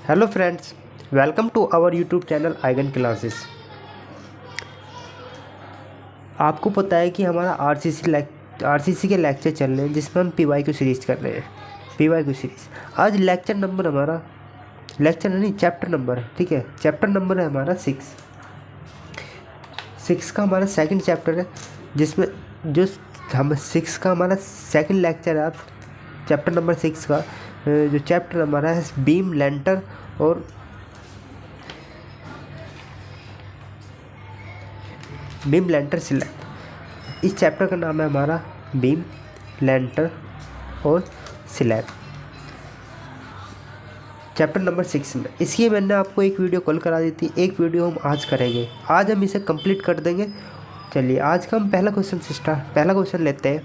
Hello friends, welcome to our YouTube channel Aigon Classes. आपको पता है कि हमारा आरसीसी के लेक्चर चल रहे हैं जिसमें हम पीवाईक्यू सीरीज़ कर रहे हैं। पीवाईक्यू सीरीज़ आज लेक्चर नंबर हमारा चैप्टर नंबर है। ठीक है, चैप्टर नंबर है हमारा 6 का हमारा सेकंड चैप्टर है, जिसमें जो हम 6 का हमारा सेकंड लेक्चर है। आप चैप्टर नंबर 6 का जो चैप्टर हमारा है बीम लेंटर और बीम लेंटर स्लैब। इस चैप्टर का नाम है हमारा बीम लेंटर और स्लैब, चैप्टर नंबर 6 में। इसलिए मैंने आपको एक वीडियो कल करा दी थी, एक वीडियो हम आज करेंगे। आज हम इसे कंप्लीट कर देंगे। चलिए आज का हम पहला क्वेश्चन लेते हैं।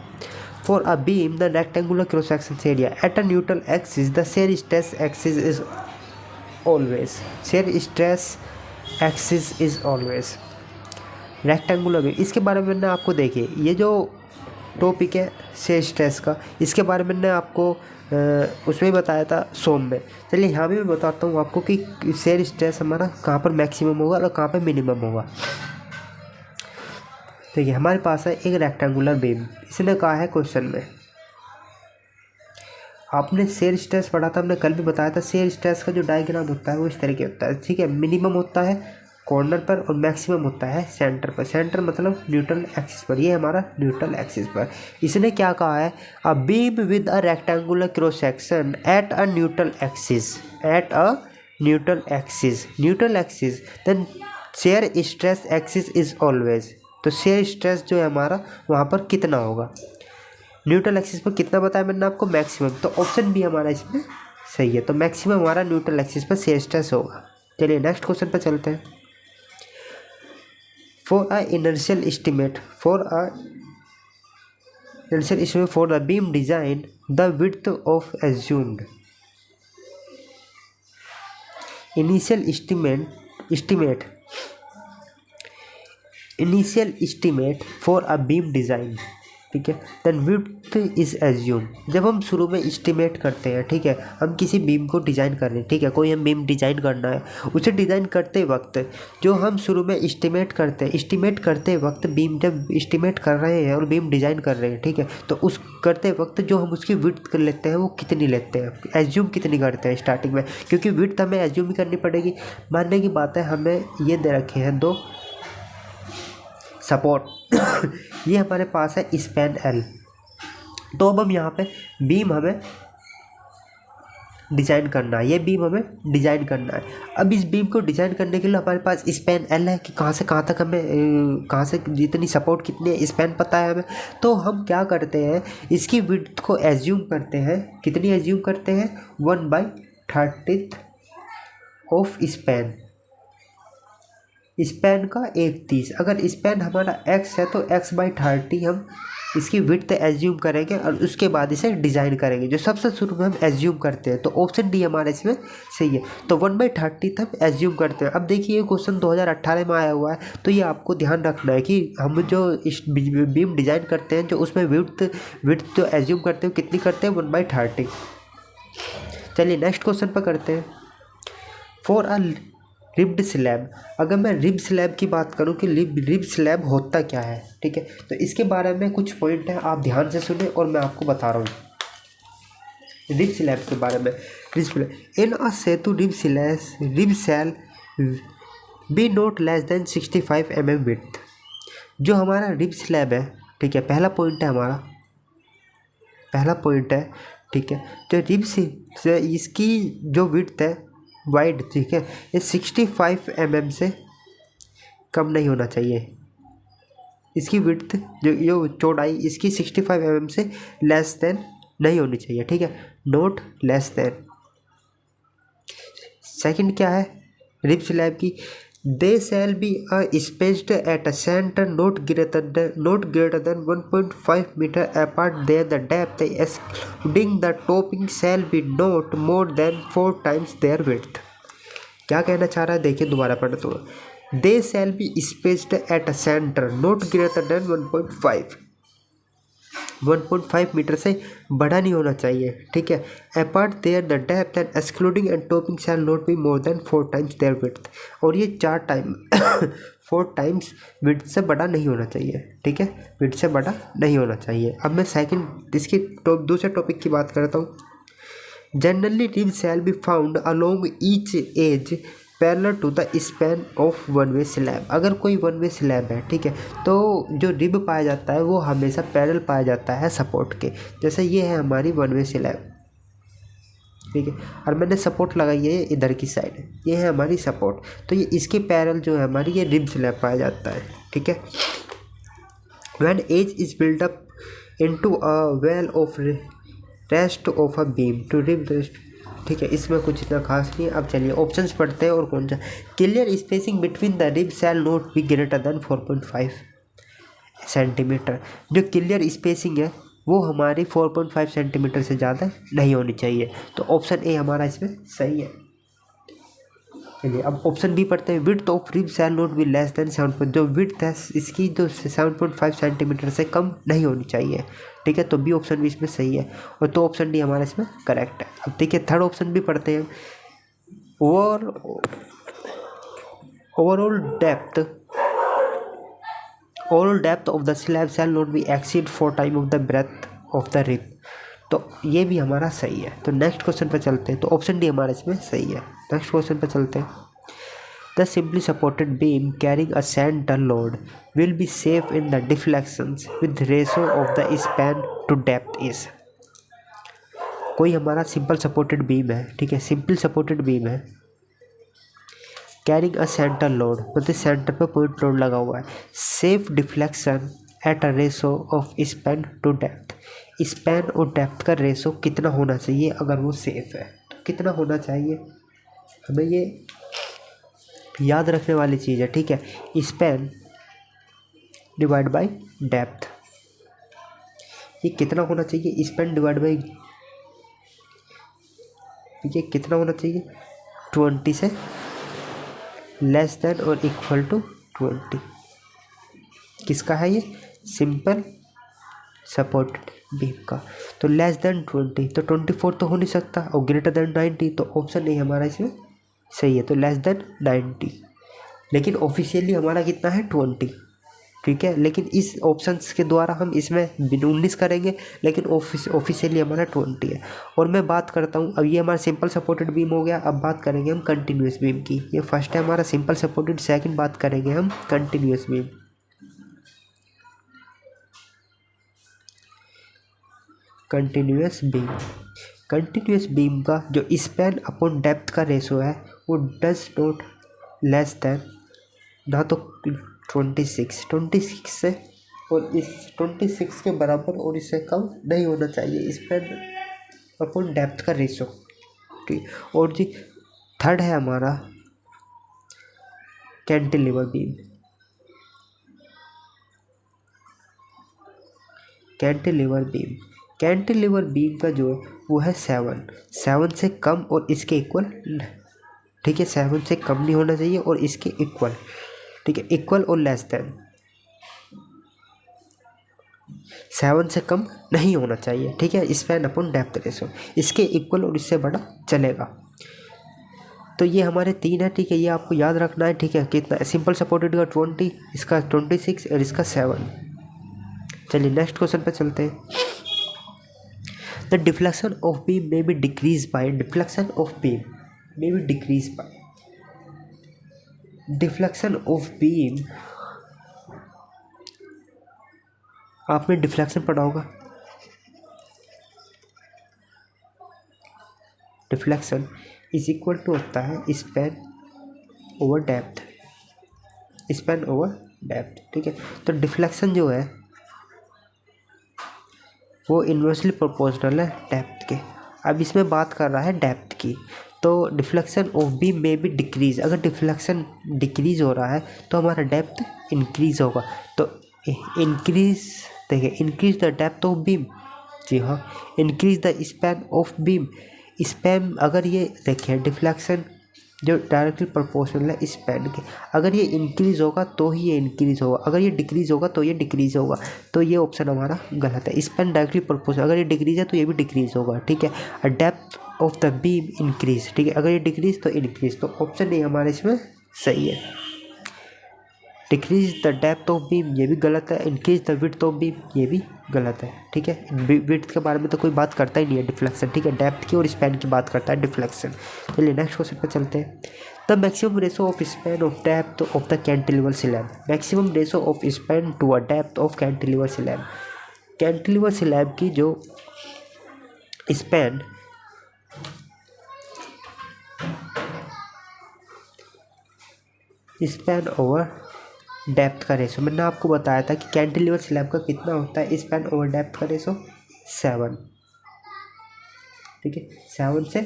For a beam the rectangular cross section area at a neutral axis the share stress axis is always rectangular beam. इसके बारे में मैंने आपको देखिए, ये जो टॉपिक है शेयर स्ट्रेस का, इसके बारे में मैंने आपको उसमें बताया था सोम में। चलिए यहाँ भी मैं बताता हूँ आपको कि शेयर स्ट्रेस हमारा कहाँ पर मैक्सिमम होगा और कहाँ पर मिनिमम होगा। देखिए हमारे पास है एक रेक्टेंगुलर बीम। इसने कहा है क्वेश्चन में, आपने शेयर स्ट्रेस पढ़ा था, हमने कल भी बताया था। शेयर स्ट्रेस का जो डायग्राम होता है वो इस तरीके होता है। ठीक है, मिनिमम होता है कॉर्नर पर और मैक्सिमम होता है सेंटर पर। सेंटर मतलब न्यूट्रल एक्सिस पर। ये हमारा न्यूट्रल एक्सिस पर। इसने क्या कहा है, a beam with a rectangular cross section at a neutral axis then shear stress axis is always. तो शेयर स्ट्रेस जो है हमारा वहाँ पर कितना होगा, न्यूट्रल एक्सिस पर कितना बताया मैंने आपको, मैक्सिमम। तो ऑप्शन भी हमारा इसमें सही है। तो मैक्सिमम हमारा न्यूट्रल एक्सिस पर शेयर स्ट्रेस होगा। चलिए नेक्स्ट क्वेश्चन पर चलते हैं। For a inertial estimate for the beam design the width of assumed initial estimate for a beam design. ठीक है, देन विड्थ इज एज्यूम। जब हम शुरू में एस्टिमेट करते हैं, ठीक है, हम किसी बीम को डिजाइन कर रहे हैं, ठीक है, कोई हम बीम डिजाइन करना है, उसे डिजाइन करते वक्त जो हम शुरू में एस्टिमेट करते वक्त बीम जब एस्टिमेट कर रहे हैं और बीम डिजाइन कर रहे हैं, ठीक है, तो उस करते वक्त जो हम उसकी विड्थ कर लेते हैं वो कितनी लेते हैं, एज्यूम कितनी करते हैं स्टार्टिंग में, क्योंकि विड्थ हमें एज्यूम ही करनी पड़ेगी। मानने की बात है, हमें ये दे रखे हैं दो सपोर्ट ये हमारे पास है स्पैन एल। तो अब हम यहाँ पे बीम हमें डिजाइन करना है, ये बीम हमें डिजाइन करना है। अब इस बीम को डिजाइन करने के लिए हमारे पास स्पैन एल है कि कहाँ से कहाँ तक हमें, कहाँ से जितनी सपोर्ट कितनी है, स्पैन पता है हमें। तो हम क्या करते हैं, इसकी विड्थ को एज्यूम करते हैं। कितनी एज्यूम करते हैं, 1/30 ऑफ स्पैन। स्पैन का 1/30। अगर स्पैन हमारा x है तो x/30 हम इसकी विड्थ एज्यूम करेंगे और उसके बाद इसे डिज़ाइन करेंगे, जो सबसे शुरू में हम एज्यूम करते हैं। तो ऑप्शन डी हमारे इसमें सही है। तो 1/30 हम एज्यूम करते हैं। अब देखिए ये क्वेश्चन 2018 में आया हुआ है, तो ये आपको ध्यान रखना है कि हम जो बीम डिज़ाइन करते हैं, जो उसमें विड्थ जो एज्यूम करते हैं कितनी करते हैं, 1/30। चलिए नेक्स्ट क्वेश्चन पर करते हैं। फॉर अ रिब्ड स्लैब, अगर मैं रिब स्लैब की बात करूं कि रिब स्लैब होता क्या है, ठीक है, तो इसके बारे में कुछ पॉइंट है, आप ध्यान से सुने और मैं आपको बता रहा हूँ रिब स्लैब के बारे में। इन अ सेतु rib shall be not less than 65 mm width. जो हमारा रिब स्लैब है, ठीक है, पहला पॉइंट है, ठीक है, जो रिब से इसकी जो विड्थ है वाइड, ठीक है, ये 65 mm से कम नहीं होना चाहिए। इसकी विड्थ जो चौड़ाई इसकी 65 mm से लेस देन नहीं होनी चाहिए, ठीक है, नॉट लेस देन। सेकंड क्या है रिब स्लैब की, they shall be spaced at a centre not greater than 1.5 metre apart then the depth excluding the topping shall be not more than 4 times their width. क्या कहना चाह रहा है, देखिए दोबारा पढ़ तो, they shall be spaced at a centre not greater than 1.5 1.5 metre से बड़ा नहीं होना चाहिए, ठीक है। Apart their the depth and excluding and topping shell not be more than 4 times their width, और ये 4 टाइम 4 टाइम्स विड्थ से बड़ा नहीं होना चाहिए, ठीक है, विड्थ से बड़ा नहीं होना चाहिए। अब मैं सेकंड इसकी दूसरे टॉपिक की बात करता हूँ। Generally rib shall be found along each edge parallel to the span of one way slab. अगर कोई वन वे स्लैब है, ठीक है, तो जो रिब पाया जाता है वो हमेशा पैरेलल पाया जाता है सपोर्ट के। जैसे ये है हमारी वन वे स्लैब, ठीक है, और मैंने सपोर्ट लगाई है इधर की साइड, ये है हमारी सपोर्ट, तो ये इसके पैरेलल जो है हमारी ये रिब स्लैब पाया जाता है, ठीक है। When edge is build up into a well of rest of a beam to rib rest, ठीक है, इसमें कुछ इतना खास नहीं है। अब चलिए ऑप्शंस पढ़ते हैं और कौन सा। Clear spacing between the rib shell not be greater than 4.5 centimetre. जो क्लियर स्पेसिंग है वो हमारी 4.5 सेंटीमीटर से ज़्यादा नहीं होनी चाहिए, तो ऑप्शन ए हमारा इसमें सही है। चलिए अब ऑप्शन बी पढ़ते हैं। Width of rib shell not be less than 7, जो विड्थ है इसकी जो 7.5 सेंटीमीटर से कम नहीं होनी चाहिए, ठीक है, तो बी ऑप्शन भी इसमें सही है, और तो ऑप्शन डी हमारा इसमें करेक्ट है। अब देखिए थर्ड ऑप्शन भी पढ़ते हैं। Overall depth of the slab shall not be exceed 4 time of the breadth of the rib, तो ये भी हमारा सही है। तो नेक्स्ट क्वेश्चन पर चलते हैं, तो ऑप्शन डी हमारा इसमें सही है। नेक्स्ट क्वेश्चन पर चलते हैं। The simply supported beam carrying a centre load will be safe in the deflections with ratio of the span to depth is. कोई हमारा सिंपल सपोर्टेड बीम है, ठीक है, सिंपल सपोर्टेड बीम है, कैरिंग अ सेंटर लोड, मतलब centre पर point load लगा हुआ है, safe deflection at a ratio of span to depth. Span और डेप्थ का रेशो कितना होना चाहिए अगर वो सेफ है, तो कितना होना चाहिए, हमें ये याद रखने वाली चीज़ है, ठीक है। स्पैन डिवाइड बाय डेप्थ, ये कितना होना चाहिए, स्पैन डिवाइड बाय, ये कितना होना चाहिए, 20 से लेस देन और इक्वल टू 20। किसका है ये, सिंपल सपोर्टेड बीम का। तो लेस देन 20, तो 24 तो हो नहीं सकता, और ग्रेटर देन 90, तो ऑप्शन ए हमारा इसमें सही है, तो लेस देन 90। लेकिन ऑफिशियली हमारा कितना है, 20, ठीक है, लेकिन इस ऑप्शंस के द्वारा हम इसमें 19 करेंगे, लेकिन ऑफिशियली हमारा 20 है। और मैं बात करता हूँ, अब ये हमारा सिंपल सपोर्टेड बीम हो गया, अब बात करेंगे हम कंटिन्यूस बीम की। ये फर्स्ट है हमारा सिंपल सपोर्टेड, सेकंड बात करेंगे हम कंटिन्यूस बीम। कंटिन्यूस बीम का जो स्पैन अपॉन डेप्थ का रेशो है वो डज नॉट लेस देन, ना तो 26 से, और इस 26 के बराबर और इससे कम नहीं होना चाहिए स्पैन अपॉन डेप्थ का रेशो, ठीक। और जी थर्ड है हमारा कैंटिलीवर बीम। कैंटिलीवर बीम का जो है वो है 7 से कम और इसके इक्वल, ठीक है, 7 से कम नहीं होना चाहिए और इसके इक्वल, ठीक है, इक्वल और लेस देन, 7 से कम नहीं होना चाहिए, ठीक है, स्पैन अपॉन डेप्थ रेशो, इसके इक्वल और इससे बड़ा चलेगा। तो ये हमारे 3 है, ठीक है, ये आपको याद रखना है, ठीक है। कितना सिंपल सपोर्टेड का 20, इसका 26 और इसका 7। चलिए नेक्स्ट क्वेश्चन पे चलते हैं। The deflection of beam may be decrease by, deflection of beam may be decrease by, deflection of beam, आपने डिफ्लेक्शन पढ़ा होगा, डिफ्लेक्शन इज इक्वल टू होता है span over depth, span over depth, ठीक है। तो डिफ्लेक्शन जो है वो इन्वर्सली प्रोपोर्शनल है डेप्थ के। अब इसमें बात कर रहा है डेप्थ की, तो डिफ्लेक्शन ऑफ बीम में भी डिक्रीज, अगर डिफ्लेक्शन डिक्रीज हो रहा है तो हमारा डेप्थ इंक्रीज होगा, तो इंक्रीज, देखिए increase the depth of beam, जी हाँ, increase the span of beam, span, अगर ये देखिए डिफ्लेक्शन जो डायरेक्टली प्रोपोर्शनल है स्पैन के। अगर ये इंक्रीज़ होगा तो ही ये इंक्रीज़ होगा, अगर ये डिक्रीज़ होगा तो ये डिक्रीज़ होगा, तो ये ऑप्शन हमारा गलत है। स्पैन डायरेक्टली प्रोपोर्शनल, अगर ये डिक्रीज़ है तो ये भी डिक्रीज़ होगा, ठीक है। Depth of the beam increase, ठीक है, अगर ये डिक्रीज़ तो इंक्रीज, तो ऑप्शन नहीं हमारे इसमें सही है। Decrease the depth of beam ये भी गलत है, increase the width of beam ये भी गलत है, ठीक है। विड्थ के बारे में तो कोई बात करता ही नहीं है डिफ्लेक्शन, ठीक है। डेप्थ की और स्पैन की बात करता है डिफ्लेक्शन। चलिए नेक्स्ट क्वेश्चन पर चलते हैं। The maximum ratio of span of depth of the cantilever slab, maximum ratio of span to a depth of cantilever slab. Cantilever slab की जो स्पैन ओवर डेप्थ का रेशो, मैंने आपको बताया था कि कैंटिलीवर स्लैब का कितना होता है स्पैन ओवर डेप्थ का रेशो 7, ठीक है। 7 से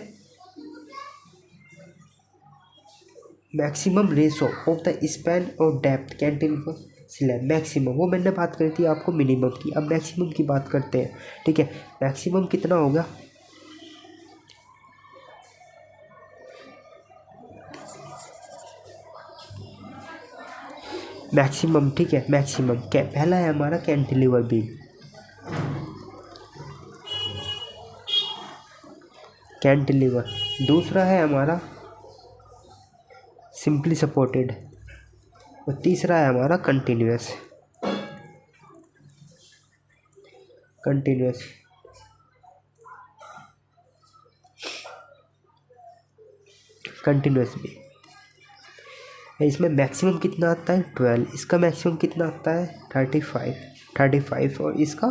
maximum ratio of the span of depth cantilever slab, maximum वो मैंने बात करी थी आपको मिनिमम की, अब मैक्सिमम की बात करते हैं, ठीक है। मैक्सिमम कितना होगा, मैक्सिमम, ठीक है। मैक्सिमम क्या, पहला है हमारा कैंटिलीवर बीम, कैंटिलीवर, दूसरा है हमारा सिंपली सपोर्टेड, और तीसरा है हमारा कंटिन्यूअस, कंटिन्यूअस। कंटिन्यूअस बीम इसमें मैक्सिमम कितना आता है 12, इसका मैक्सिमम कितना आता है 35 और इसका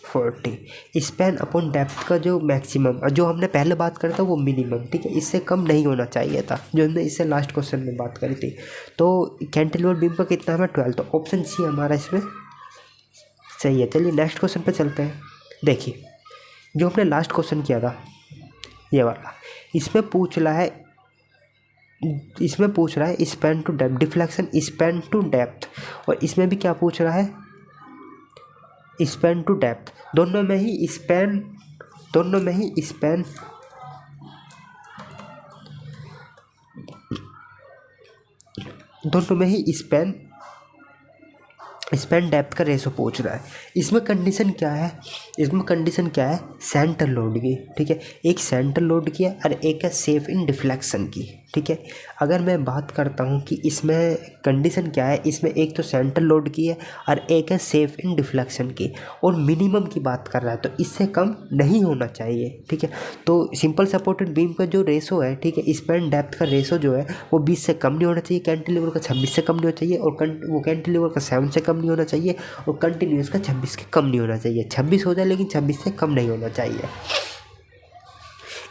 40। स्पैन अपॉन डेप्थ का जो मैक्सिमम, जो हमने पहले बात करा था वो मिनिमम, ठीक है, इससे कम नहीं होना चाहिए था, जो हमने इससे लास्ट क्वेश्चन में बात करी थी। तो कैंटिलीवर बीम का कितना है 12, तो ऑप्शन सी हमारा इसमें सही है। चलिए नेक्स्ट क्वेश्चन पे चलते हैं। देखिए जो हमने लास्ट क्वेश्चन किया था ये वाला, इसमें पूछ रहा है span to depth, deflection span to depth, और इसमें भी क्या पूछ रहा है स्पैन टू डेप्थ। दोनों में ही स्पैन स्पैन डेप्थ का रेशो पूछ रहा है। इसमें कंडीशन क्या है, सेंटर लोड की, ठीक है। एक सेंटर लोड की है और एक है सेफ इन डिफ्लेक्शन की, ठीक है। अगर मैं बात करता हूँ कि इसमें कंडीशन क्या है, इसमें एक तो सेंटर लोड की है और एक है सेफ इन डिफ्लेक्शन की, और मिनिमम की बात कर रहा है, तो इससे कम नहीं होना चाहिए, ठीक है। तो सिंपल सपोर्टेड बीम का जो रेशो है, ठीक है, स्पैन डेप्थ का रेशो जो है वो 20 से कम नहीं होना चाहिए, कैंटिलीवर का 26 से कम नहीं होना चाहिए, और वो कैंटिलीवर का 7 से कम नहीं होना चाहिए, और कंटिन्यूअस का 26 के कम नहीं होना चाहिए। 26 हो जाए लेकिन 26 से कम नहीं होना चाहिए।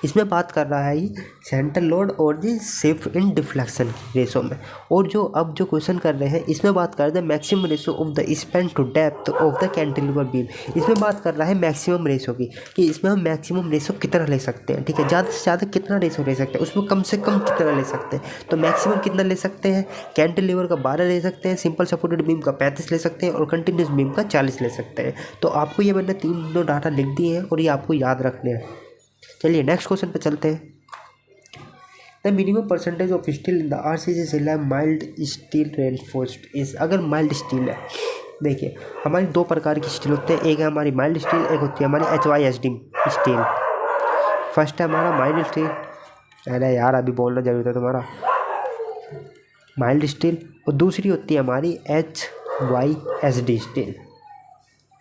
इसमें बात कर रहा है ये सेंटर लोड और जी सेफ इन डिफ्लेक्शन की रेशो में। और जो अब जो क्वेश्चन कर रहे हैं इसमें बात कर रहे हैं maximum ratio of the span to depth of the cantilever beam. इसमें बात कर रहा है मैक्सिमम रेशो की, कि इसमें हम मैक्सिमम रेशो कितना ले सकते हैं, ठीक है। ज़्यादा से ज़्यादा कितना रेशो ले सकते हैं, उसमें कम से कम कितना ले सकते हैं। तो मैक्सिमम कितना ले सकते हैं, कैंटिलीवर का 12 ले सकते हैं, सिंपल सपोर्टेड बीम का 35 ले सकते हैं, और कंटिन्यूस बीम का 40 ले सकते हैं। तो आपको ये मैंने तीनों डाटा लिख दिए हैं और ये आपको याद रखने हैं। चलिए नेक्स्ट क्वेश्चन पे चलते हैं। The minimum percentage of steel in the RCC slab mild steel reinforced is, अगर माइल्ड स्टील है, देखिए हमारी दो प्रकार की स्टील होते हैं, एक है हमारी माइल्ड स्टील, एक होती है हमारी HYSD स्टील। फर्स्ट है हमारा माइल्ड स्टील, अरे यार अभी बोलना जरूरी था तुम्हारा, माइल्ड स्टील, और दूसरी होती है हमारी HYSD स्टील,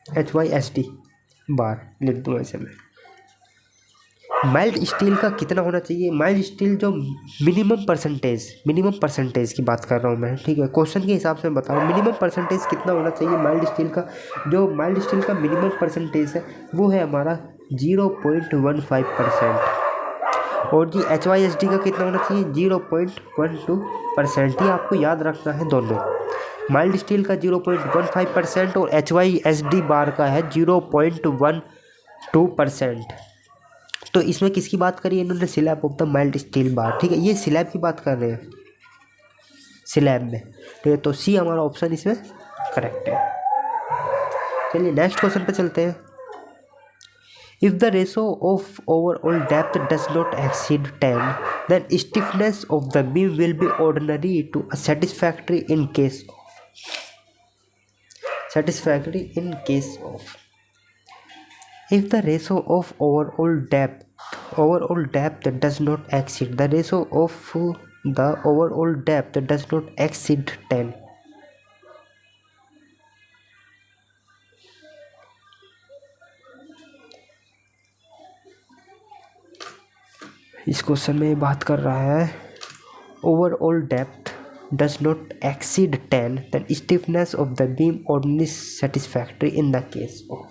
HYSD बार लिख दूँ ऐसे में। माइल्ड स्टील का कितना होना चाहिए, माइल्ड स्टील जो मिनिमम परसेंटेज की बात कर रहा हूँ मैं, ठीक है, क्वेश्चन के हिसाब से मैं बता रहा हूँ। मिनिमम परसेंटेज कितना होना चाहिए माइल्ड स्टील का, जो माइल्ड स्टील का मिनिमम परसेंटेज है वो है हमारा 0.15%, और जी HYSD का कितना होना चाहिए 0.12%। ये आपको याद रखना है दोनों, माइल्ड स्टील का 0.15% और HYSD बार का है 0.12%। तो इसमें किसकी बात करी है इन्होंने, slab of the mild steel bar, ठीक है, ये स्लैब की बात कर रहे हैं, स्लैब में, ठीक है। तो सी हमारा ऑप्शन इसमें करेक्ट है। चलिए नेक्स्ट क्वेश्चन पे चलते हैं। If the ratio of overall depth does not exceed 10, then stiffness of the beam will be ordinary to a satisfactory in case of. If the ratio of overall depth does not exceed the ratio of the overall depth does not exceed 10, इस question में ये बात कर रहा है overall depth does not exceed 10, then stiffness of the beam ordinary satisfactory in the case of.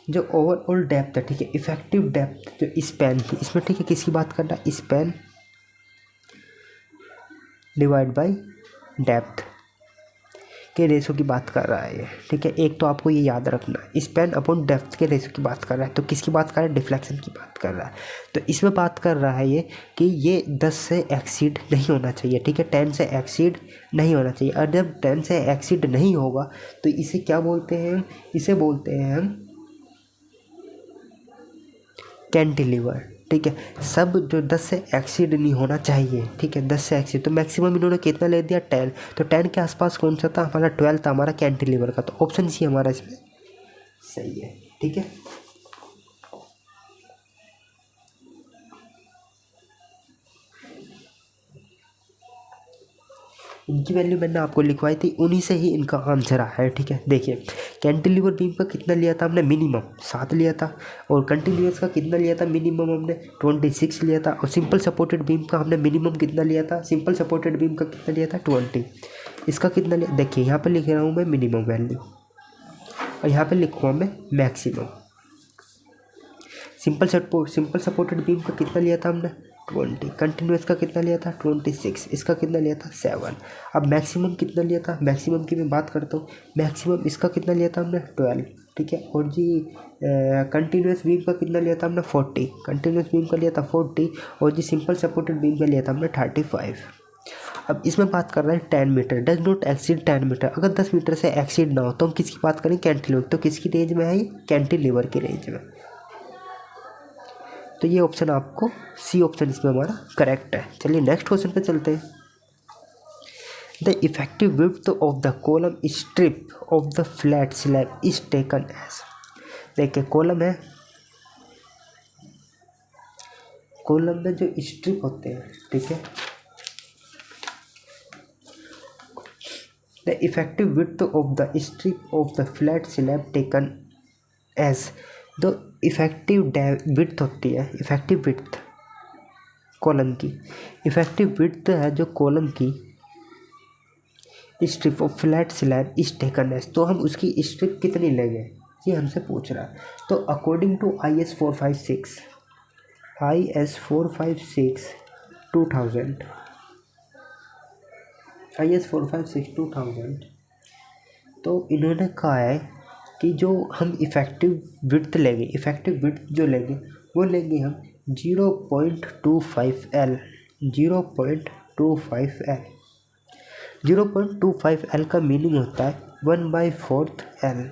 जो overall depth है, ठीक है, इफेक्टिव डेप्थ जो स्पैन की, इसमें ठीक है किसकी बात कर रहा है, स्पैन डिवाइड बाय डेप्थ के रेशो की बात कर रहा है ये, ठीक है। एक तो आपको ये याद रखना है, स्पैन अपॉन डेप्थ के रेशो की बात कर रहा है, तो किसकी बात कर रहा है, डिफ्लेक्शन की बात कर रहा है। तो इसमें बात कर रहा है ये कि ये 10 से एक्सीड नहीं होना चाहिए, ठीक है, 10 से एक्सीड नहीं होना चाहिए। और जब 10 से एक्सीड नहीं होगा तो इसे क्या बोलते हैं, इसे बोलते हैं हम कैंटिलीवर, ठीक है। सब जो 10 से एक्सीड नहीं होना चाहिए, ठीक है, 10 से एक्सीड, तो मैक्सिमम इन्होंने कितना ले दिया, 10, तो 10 के आसपास कौन सा था हमारा, 12 था हमारा कैंटिलीवर का, तो ऑप्शन सी हमारा इसमें सही है, ठीक है। इनकी वैल्यू मैंने आपको लिखवाई थी, उन्हीं से ही इनका आंसर आया है, ठीक है। देखिए कैंटिलीवर बीम का कितना लिया था हमने, मिनिमम 7 लिया था, और कंटिन्यूअस का कितना लिया था, मिनिमम हमने 26 लिया था, और सिंपल सपोर्टेड बीम का हमने मिनिमम कितना लिया था, सिंपल सपोर्टेड बीम का कितना लिया था, 20। इसका कितना लिया, देखिए यहाँ पर लिख रहा हूँ मैं मिनिमम वैल्यू, और यहाँ पर लिखूँगा मैं मैक्सिमम। सिंपल सपोर्टेड बीम का कितना लिया था हमने, 20, कंटिन्यूअस का कितना लिया था, 26, इसका कितना लिया था, 7। अब मैक्सिमम कितना लिया था, मैक्सिमम की मैं बात करता हूँ, मैक्सिमम इसका कितना लिया था हमने, 12, ठीक है। और जी कंटिन्यूअस बीम का कितना लिया था हमने, 40, कंटिन्यूअस बीम का लिया था 40, और जी सिंपल सपोर्टेड बीम का लिया था हमने 35। अब इसमें बात कर रहे हैं 10 metre, does not exceed 10 metre, अगर 10 मीटर से एक्सीड ना हो तो हम किसकी बात करें, कैंटिलीवर, तो किसकी रेंज में है ये, कैंटिलीवर की रेंज में। तो ये ऑप्शन आपको सी ऑप्शन इसमें हमारा करेक्ट है। चलिए नेक्स्ट क्वेश्चन पे चलते हैं। The effective width of the column strip of the flat slab is taken as, देखिए कॉलम है, कॉलम में जो स्ट्रिप होते हैं, ठीक है, the effective width of the strip of the flat slab taken as, जो इफेक्टिव विड्थ होती है, इफेक्टिव विड्थ कॉलम की, इफेक्टिव विड्थ है जो कॉलम की strip of flat slab is taken as, तो हम उसकी स्ट्रिप कितनी लेंगे ये हमसे पूछ रहा है। तो अकॉर्डिंग टू IS 456 2000 IS 456 तो इन्होंने कहा है कि जो हम इफेक्टिव विड्थ लेंगे, इफेक्टिव विड्थ जो लेंगे वो लेंगे हम 0.25L, 0.25L। 0.25L का मीनिंग होता है 1/4 L,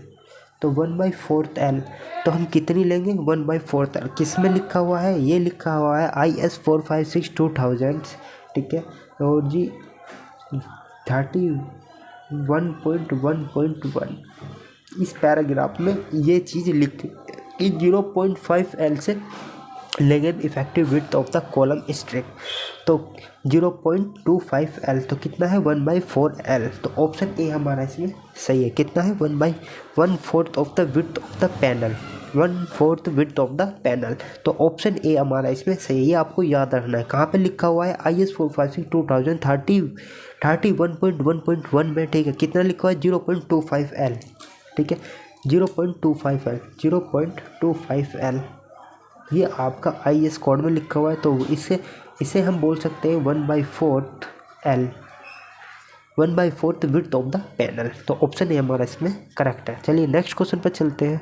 तो 1/4 L, तो हम कितनी लेंगे, 1/4 L। किस में लिखा हुआ है, ये लिखा हुआ है IS 456 2000, ठीक है, और जी 31.1.1 इस पैराग्राफ में ये चीज़ लिख कि 0.5L से लेंगे effective width of the column strip, तो 0.25L, तो कितना है 1/4L, तो ऑप्शन ए हमारा इसमें सही है। कितना है 1/4 of the width of the panel, 1/4 width of the panel, तो ऑप्शन ए हमारा इसमें सही है। ये आपको याद रखना है, कहाँ पे लिखा हुआ है IS 456 2000 31.1.1 में, ठीक है, कितना लिखा हुआ है 0.25L, ठीक है, 0.25L ये आपका IS कोड में लिखा हुआ है, तो इसे हम बोल सकते हैं 1/4L, 1/4 width of the panel, तो ऑप्शन ए हमारा इसमें करेक्ट है। चलिए नेक्स्ट क्वेश्चन पर चलते हैं।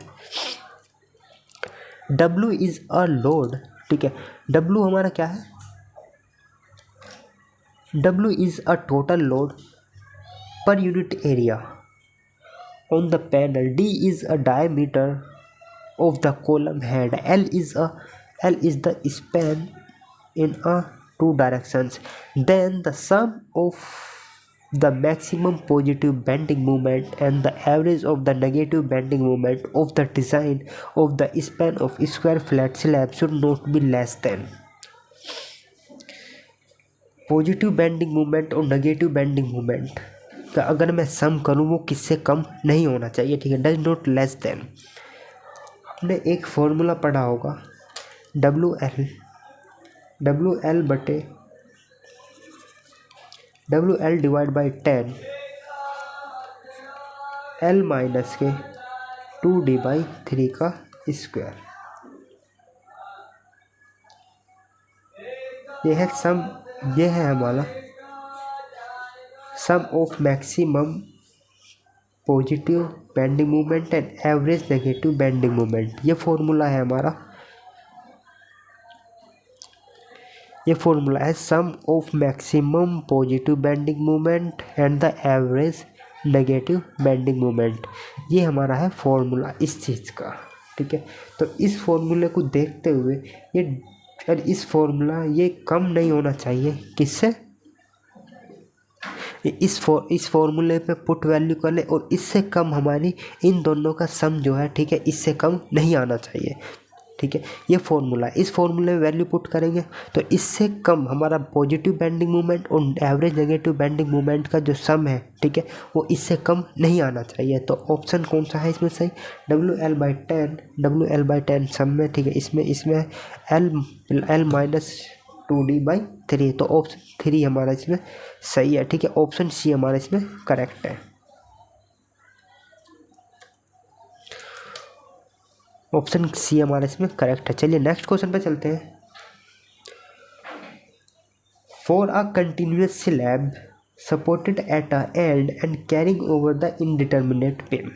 W इज अ लोड, ठीक है, W हमारा क्या है, W is a total load per unit area on the panel. D is a diameter of the column head. L is the span in two directions. Then the sum of the maximum positive bending moment and the average of the negative bending moment of the design of the span of square flat slab should not be less than. Positive bending moment और negative bending moment का अगर मैं सम करूँ वो किससे कम नहीं होना चाहिए, ठीक है, डज नॉट लेस देन। आपने एक फॉर्मूला पढ़ा होगा WL divide by 10 L minus के 2D/3 का स्क्वायर। यह है हमारा sum of maximum positive bending moment and average negative bending moment. ये फॉर्मूला है sum of maximum positive bending moment and the average negative bending moment. ये हमारा है फॉर्मूला इस चीज़ का, ठीक है। तो इस फॉर्मूले को देखते हुए ये कम नहीं होना चाहिए किससे, इस फॉर्मूले पे पुट वैल्यू कर ले और इससे कम हमारी इन दोनों का सम जो है, ठीक है, इससे कम नहीं आना चाहिए, ठीक है। ये फॉर्मूला, इस फॉर्मूले में वैल्यू पुट करेंगे तो इससे कम हमारा पॉजिटिव बेंडिंग मोमेंट और एवरेज नेगेटिव बेंडिंग मोमेंट का जो सम है, ठीक है, वो इससे कम नहीं आना चाहिए। तो ऑप्शन कौन सा है इसमें सही, WL/10 सम में, ठीक है, इसमें L माइनस 2D/3, तो ऑप्शन 3 हमारा इसमें सही है, ठीक है। ऑप्शन सी हमारा इसमें करेक्ट है, ऑप्शन सी हमारा इसमें करेक्ट है। चलिए नेक्स्ट क्वेश्चन पे चलते हैं। For a continuous slab supported at a and and carrying over the indeterminate beam,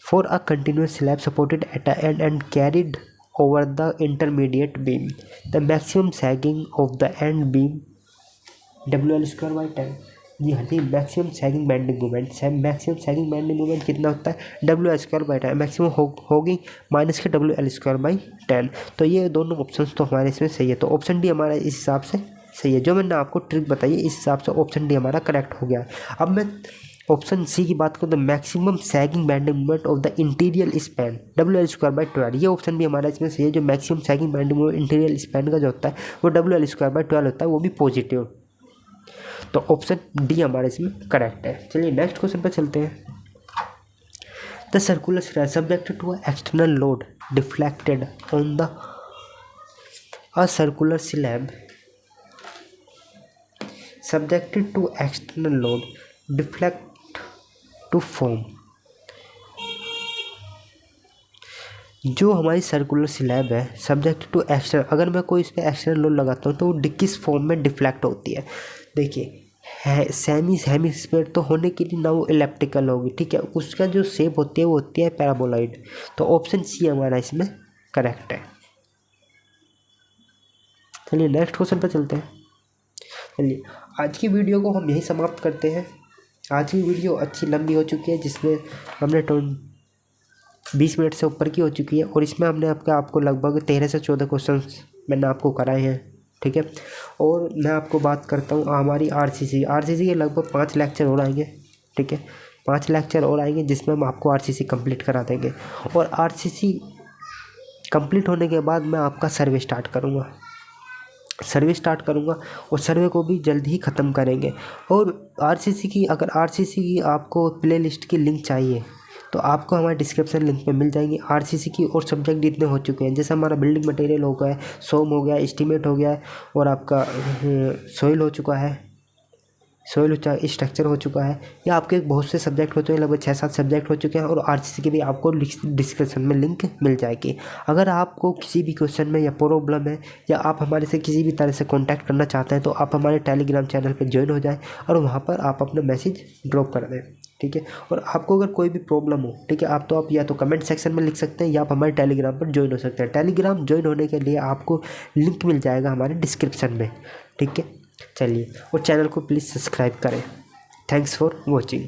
for a continuous slab supported at a end and carried over the intermediate beam, the maximum sagging of the end beam WL/10। जी हाँ जी, maximum sagging bending moment कितना होता है, WL/10, maximum होगी minus के WL/10। तो ये दोनों option तो हमारे इसमें सही है, तो ऑप्शन डी हमारा इस हिसाब से सही है। जो मैंने आपको ट्रिक बताई है इस हिसाब से ऑप्शन डी हमारा करेक्ट हो गया। अब मैं ऑप्शन सी की बात करूँ तो maximum sagging bending moment of the interior span WL/12, ये ऑप्शन भी हमारा इसमें सही है। जो maximum sagging bending moment interior span का जो होता है वो WL/12 होता है, वो भी पॉजिटिव, तो ऑप्शन डी हमारा इसमें करेक्ट है। चलिए नेक्स्ट क्वेश्चन पर चलते हैं। The circular slab subjected to external load deflected on the a circular slab subjected to external load deflect to form। जो हमारी सर्कुलर स्लैब है सब्जेक्ट टू एक्सटर्नल, अगर मैं कोई इस पर एक्सटर्नल लोड लगाता हूँ तो वो किस फॉर्म में डिफ्लेक्ट होती है। देखिए सेमी हेमिस्फीयर तो होने के लिए ना वो इलेप्टिकल होगी, ठीक है, उसका जो शेप होती है वो होती है पैराबोलॉइड, तो ऑप्शन सी हमारा इसमें करेक्ट है। चलिए नेक्स्ट क्वेश्चन पर चलते हैं। चलिए आज की वीडियो को हम यही समाप्त करते हैं। आज की वीडियो अच्छी लंबी हो चुकी है, जिसमें हमने 20 मिनट से ऊपर की हो चुकी है, और इसमें हमने आपको लगभग 13 से 14 क्वेश्चन मैंने आपको कराए हैं, ठीक है। और मैं आपको बात करता हूँ हमारी आरसीसी के लगभग 5 लेक्चर और आएंगे, ठीक है, 5 लेक्चर और आएंगे जिसमें हम आपको आरसीसी कंप्लीट करा देंगे। और आरसीसी कंप्लीट होने के बाद मैं आपका सर्वे स्टार्ट करूँगा और सर्वे को भी जल्द ही ख़त्म करेंगे। और अगर आरसीसी की आपको प्ले लिस्ट की लिंक चाहिए तो आपको हमारे डिस्क्रिप्शन लिंक पे मिल जाएंगी। आरसीसी की और सब्जेक्ट जितने हो चुके हैं, जैसे हमारा बिल्डिंग मटेरियल हो गया है, सोम हो गया, एस्टीमेट हो गया है, और आपका सोइल हो चुका है, सोइल स्ट्रक्चर हो चुका है, या आपके बहुत से सब्जेक्ट होते हैं, लगभग 6-7 सब्जेक्ट हो चुके हैं, और आरसीसी की भी आपको डिस्क्रिप्शन में लिंक मिल जाएगी। अगर आपको किसी भी क्वेश्चन में या प्रॉब्लम है, या आप हमारे से किसी भी तरह से कॉन्टैक्ट करना चाहते हैं, तो आप हमारे टेलीग्राम चैनल पर ज्वाइन हो जाएँ और वहाँ पर आप अपना मैसेज ड्रॉप कर दें, ठीक है। और आपको अगर कोई भी प्रॉब्लम हो, ठीक है, आप या तो कमेंट सेक्शन में लिख सकते हैं, या आप हमारे टेलीग्राम पर ज्वाइन हो सकते हैं। टेलीग्राम ज्वाइन होने के लिए आपको लिंक मिल जाएगा हमारे डिस्क्रिप्शन में, ठीक है। चलिए, और चैनल को प्लीज़ सब्सक्राइब करें। Thanks for watching.